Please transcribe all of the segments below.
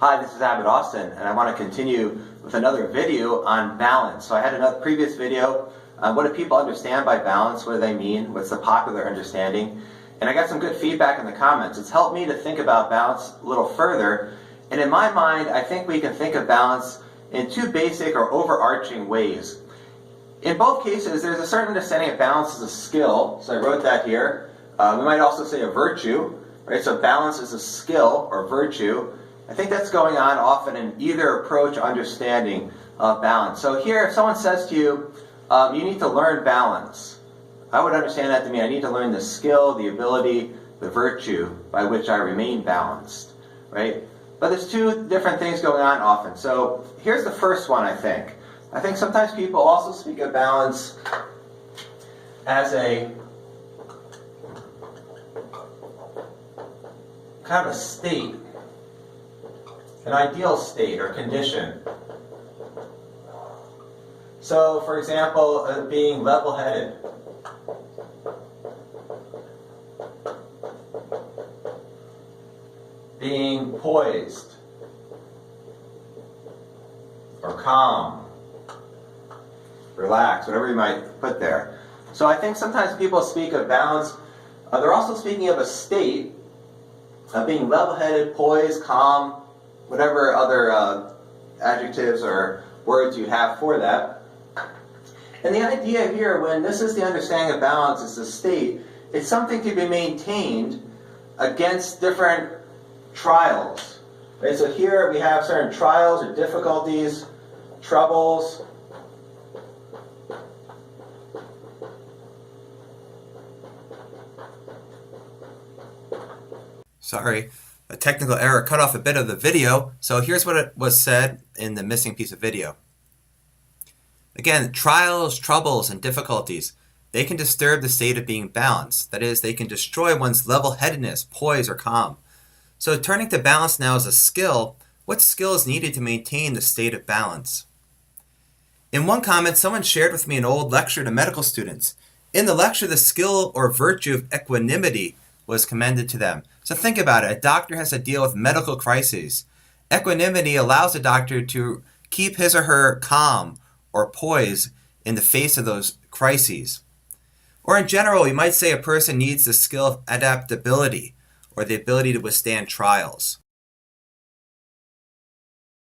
Hi, this is Abbott Austin, and I want to continue with another video on balance. So I had another previous video on what do people understand by balance, what do they mean, what's the popular understanding, and I got some good feedback in the comments. It's helped me to think about balance a little further, and in my mind, I think we can think of balance in two basic or overarching ways. In both cases, there's a certain understanding of balance as a skill, so I wrote that here. We might also say a virtue, right? So balance is a skill or virtue. I think that's going on often in either approach or understanding of balance. So here, if someone says to you, you need to learn balance, I would understand that to mean I need to learn the skill, the ability, the virtue by which I remain balanced, right? But there's two different things going on often. So here's the first one, I think. I think sometimes people also speak of balance as a kind of a state, an ideal state or condition. So, for example, being level-headed. Being poised or calm, relaxed, whatever you might put there. So I think sometimes people speak of balance. They're also speaking of a state of being level-headed, poised, calm, whatever other adjectives or words you have for that. And the idea here, when this is the understanding of balance, is the state, it's something to be maintained against different trials. Right? So here we have certain trials or difficulties, troubles. Sorry, a technical error cut off a bit of the video, so here's what it was said in the missing piece of video. Again, trials, troubles, and difficulties, they can disturb the state of being balanced. That is, they can destroy one's level-headedness, poise, or calm. So turning to balance now as a skill, what skill is needed to maintain the state of balance? In one comment, someone shared with me an old lecture to medical students. In the lecture, the skill or virtue of equanimity was commended to them. So think about it. A doctor has to deal with medical crises. Equanimity allows a doctor to keep his or her calm or poise in the face of those crises. Or in general, you might say a person needs the skill of adaptability or the ability to withstand trials.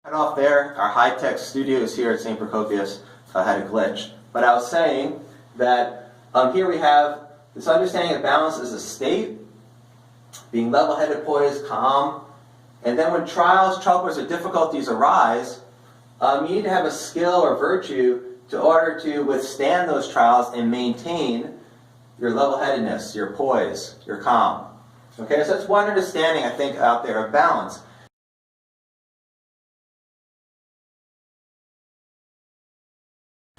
Right off there, our high-tech studios here at St. Procopius had a glitch. But I was saying that here we have this understanding of balance as a state, being level-headed, poised, calm. And then when trials, troubles, or difficulties arise, you need to have a skill or virtue in order to withstand those trials and maintain your level-headedness, your poise, your calm. Okay, so that's one understanding, I think, out there of balance.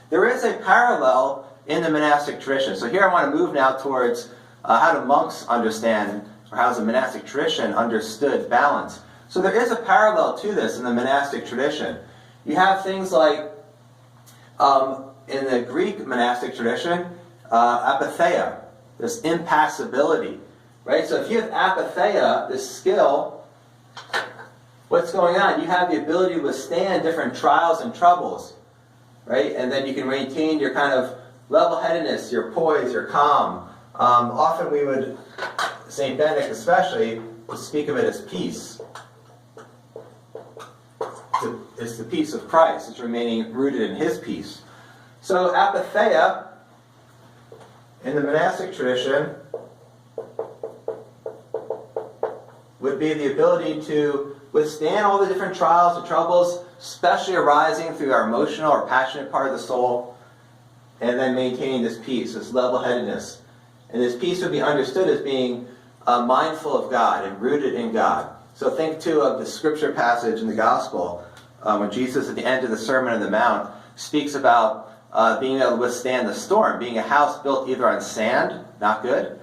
There is a parallel in the monastic tradition. So here I want to move now towards how do monks understand, or how has the monastic tradition understood balance. So there is a parallel to this in the monastic tradition. You have things like, in the Greek monastic tradition, apatheia, this impassibility, right? So if you have apatheia, this skill, what's going on? You have the ability to withstand different trials and troubles, right? And then you can maintain your kind of level-headedness, your poise, your calm. Often we would, St. Benedict especially, would speak of it as peace. It's the peace of Christ. It's remaining rooted in His peace. So apatheia, in the monastic tradition, would be the ability to withstand all the different trials and troubles, especially arising through our emotional or passionate part of the soul, and then maintaining this peace, this level-headedness. And this peace would be understood as being mindful of God and rooted in God. So think too of the scripture passage in the gospel when Jesus at the end of the Sermon on the Mount speaks about being able to withstand the storm, being a house built either on sand, not good,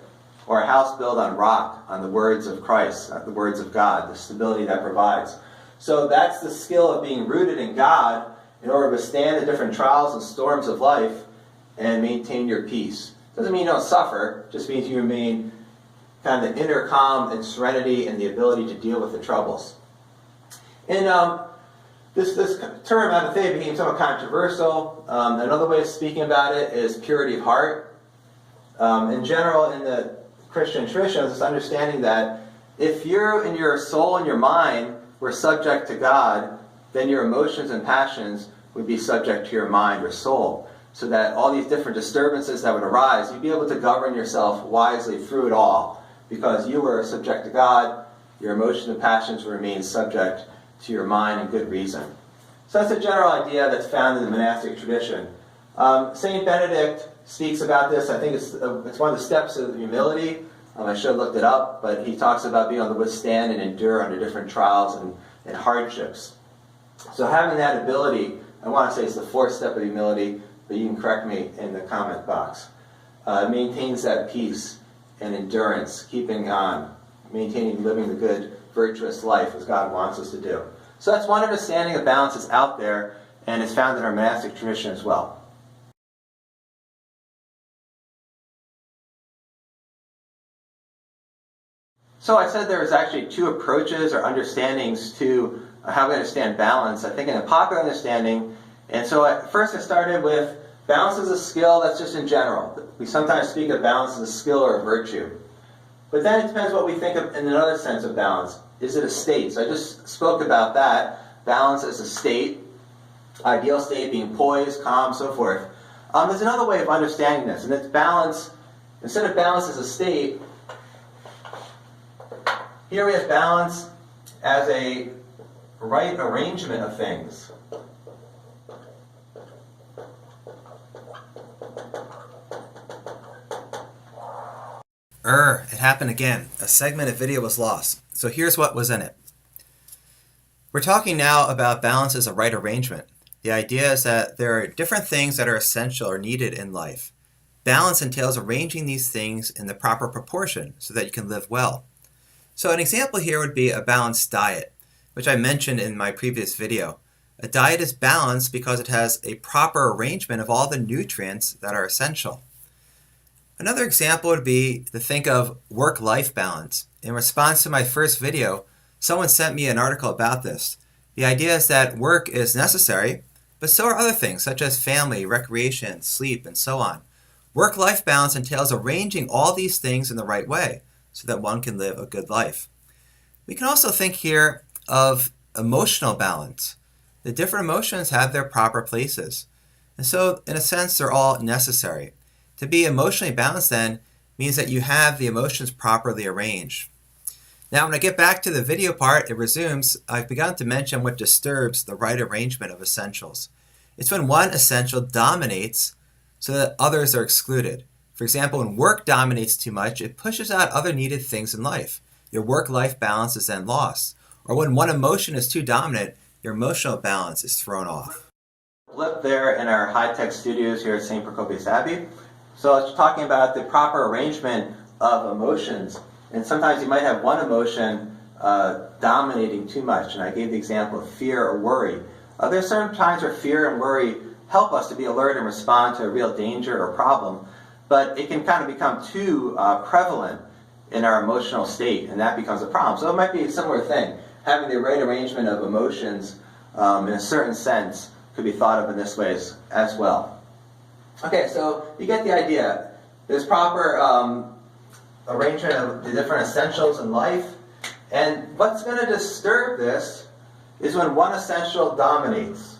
or a house built on rock, on the words of Christ, the words of God, the stability that provides. So that's the skill of being rooted in God in order to withstand the different trials and storms of life and maintain your peace. Doesn't mean you don't suffer, just means you remain kind of the inner calm and serenity and the ability to deal with the troubles. And this term anathema became somewhat controversial. Another way of speaking about it is purity of heart. In general, in the Christian tradition, there's this understanding that if you're in your soul and your mind were subject to God, then your emotions and passions would be subject to your mind or soul. So that all these different disturbances that would arise, you'd be able to govern yourself wisely through it all. Because you were subject to God, your emotions and passions would remain subject to your mind and good reason. So that's a general idea that's found in the monastic tradition. Saint Benedict speaks about this. I think it's one of the steps of humility. I should have looked it up, but he talks about being able to withstand and endure under different trials and hardships. So having that ability, I want to say it's the fourth step of humility, but you can correct me in the comment box. Maintains that peace and endurance, keeping on, maintaining, living the good, virtuous life as God wants us to do. So that's one understanding of balance that's out there, and it's found in our monastic tradition as well. So I said there was actually two approaches or understandings to how we understand balance. I think in a popular understanding, and so first I started with balance is a skill. That's just in general. We sometimes speak of balance as a skill or a virtue. But then it depends what we think of in another sense of balance. Is it a state? So I just spoke about that. Balance as a state, ideal state being poised, calm, so forth. There's another way of understanding this, and it's balance. Instead of balance as a state, here we have balance as a right arrangement of things. It happened again. A segment of video was lost. So here's what was in it. We're talking now about balance as a right arrangement. The idea is that there are different things that are essential or needed in life. Balance entails arranging these things in the proper proportion so that you can live well. So an example here would be a balanced diet, which I mentioned in my previous video. A diet is balanced because it has a proper arrangement of all the nutrients that are essential. Another example would be to think of work-life balance. In response to my first video, someone sent me an article about this. The idea is that work is necessary, but so are other things such as family, recreation, sleep, and so on. Work-life balance entails arranging all these things in the right way so that one can live a good life. We can also think here of emotional balance. The different emotions have their proper places. And so, in a sense, they're all necessary. To be emotionally balanced, then, means that you have the emotions properly arranged. Now, when I get back to the video part, it resumes. I've begun to mention what disturbs the right arrangement of essentials. It's when one essential dominates so that others are excluded. For example, when work dominates too much, it pushes out other needed things in life. Your work-life balance is then lost. Or when one emotion is too dominant, your emotional balance is thrown off. Flip there in our high-tech studios here at St. Procopius Abbey. So I was talking about the proper arrangement of emotions. And sometimes you might have one emotion dominating too much. And I gave the example of fear or worry. There are certain times where fear and worry help us to be alert and respond to a real danger or problem. But it can kind of become too prevalent in our emotional state, and that becomes a problem. So it might be a similar thing. Having the right arrangement of emotions, in a certain sense, could be thought of in this way as well. Okay, so you get the idea. There's proper arrangement of the different essentials in life, and what's going to disturb this is when one essential dominates.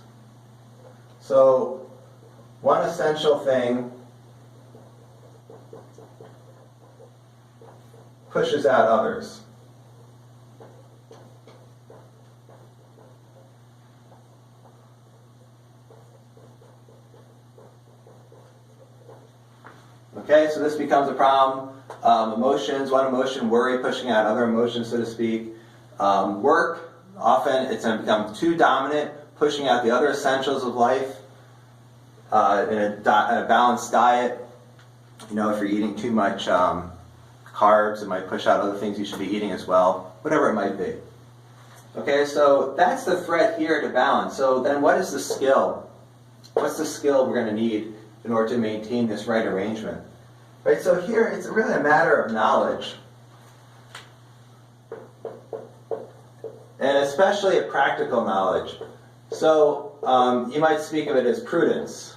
So one essential thing pushes out others. Okay, so this becomes a problem. Emotions, one emotion, worry, pushing out other emotions, so to speak. Work, often it's going to become too dominant, pushing out the other essentials of life. In a balanced diet, if you're eating too much carbs, it might push out other things you should be eating as well, whatever it might be. Okay, so that's the threat here to balance. So then what is the skill? What's the skill we're going to need in order to maintain this right arrangement? Right, so here it's really a matter of knowledge. and especially a practical knowledge. So you might speak of it as prudence,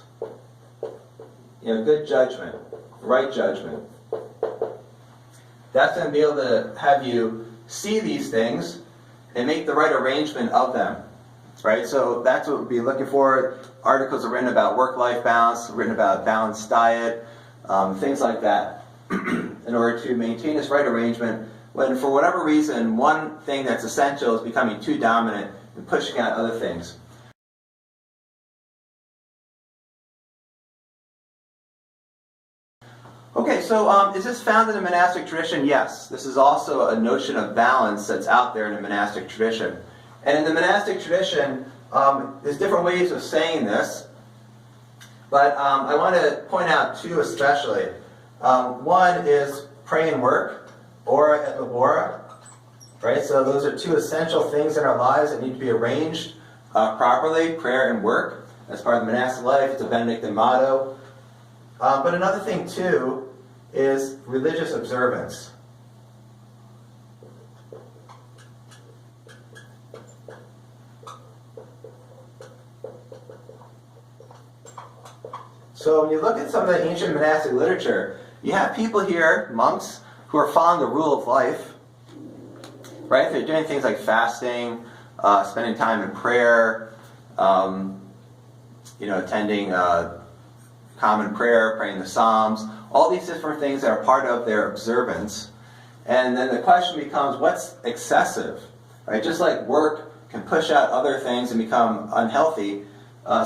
good judgment, right judgment. That's going to be able to have you see these things and make the right arrangement of them. Right? So that's what we'll be looking for. Articles are written about work-life balance, written about balanced diet, things like that, in order to maintain this right arrangement when, for whatever reason, one thing that's essential is becoming too dominant and pushing out other things. Okay, so is this found in the monastic tradition? Yes. This is also a notion of balance that's out there in the monastic tradition. And in the monastic tradition, there's different ways of saying this, but I want to point out two especially. One is pray and work, ora et labora, right? So those are two essential things in our lives that need to be arranged properly, prayer and work. As part of the monastic life, it's a Benedictine motto. But another thing too is religious observance. So when you look at some of the ancient monastic literature, you have people here, monks, who are following the rule of life, right? They're doing things like fasting, spending time in prayer, attending common prayer, praying the Psalms, all these different things that are part of their observance. And then the question becomes, what's excessive? Right? Just like work can push out other things and become unhealthy,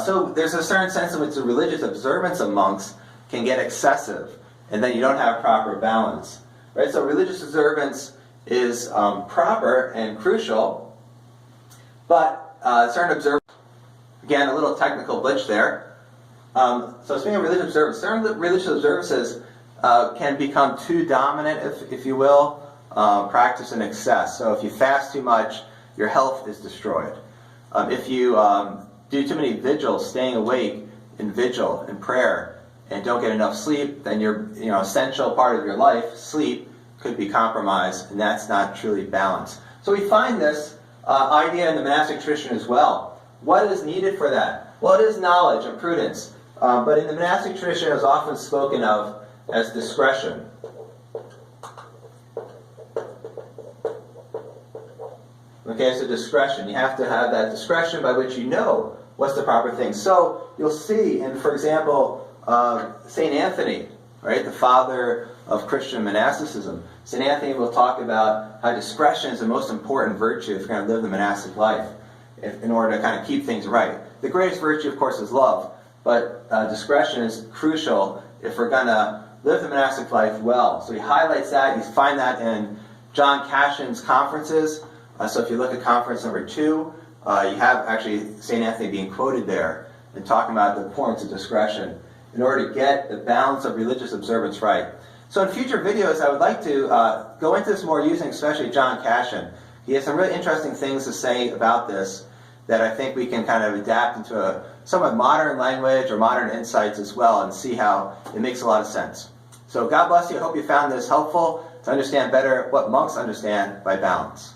so there's a certain sense in which the religious observance of monks can get excessive, and then you don't have proper balance. Right? So religious observance is proper and crucial, but certain observance, again, a little technical glitch there. So speaking of religious observance, certain religious observances can become too dominant, if you will, practice in excess. So if you fast too much, your health is destroyed. If you do too many vigils, staying awake in vigil, in prayer, and don't get enough sleep, then your essential part of your life, sleep, could be compromised, and that's not truly balanced. So we find this idea in the monastic tradition as well. What is needed for that? Well, it is knowledge and prudence. But in the monastic tradition, it is often spoken of as discretion. Okay, so discretion. You have to have that discretion by which you know what's the proper thing. So you'll see in, for example, St. Anthony, right, the father of Christian monasticism. St. Anthony will talk about how discretion is the most important virtue if you're going to live the monastic life, in order to kind of keep things right. The greatest virtue, of course, is love, but discretion is crucial if we're going to live the monastic life well. So he highlights that. You find that in John Cashin's conferences. So if you look at conference number 2, you have actually St. Anthony being quoted there and talking about the importance of discretion in order to get the balance of religious observance right. So in future videos, I would like to go into this more using especially John Cashin. He has some really interesting things to say about this that I think we can kind of adapt into a somewhat modern language or modern insights as well and see how it makes a lot of sense. So God bless you. I hope you found this helpful to understand better what monks understand by balance.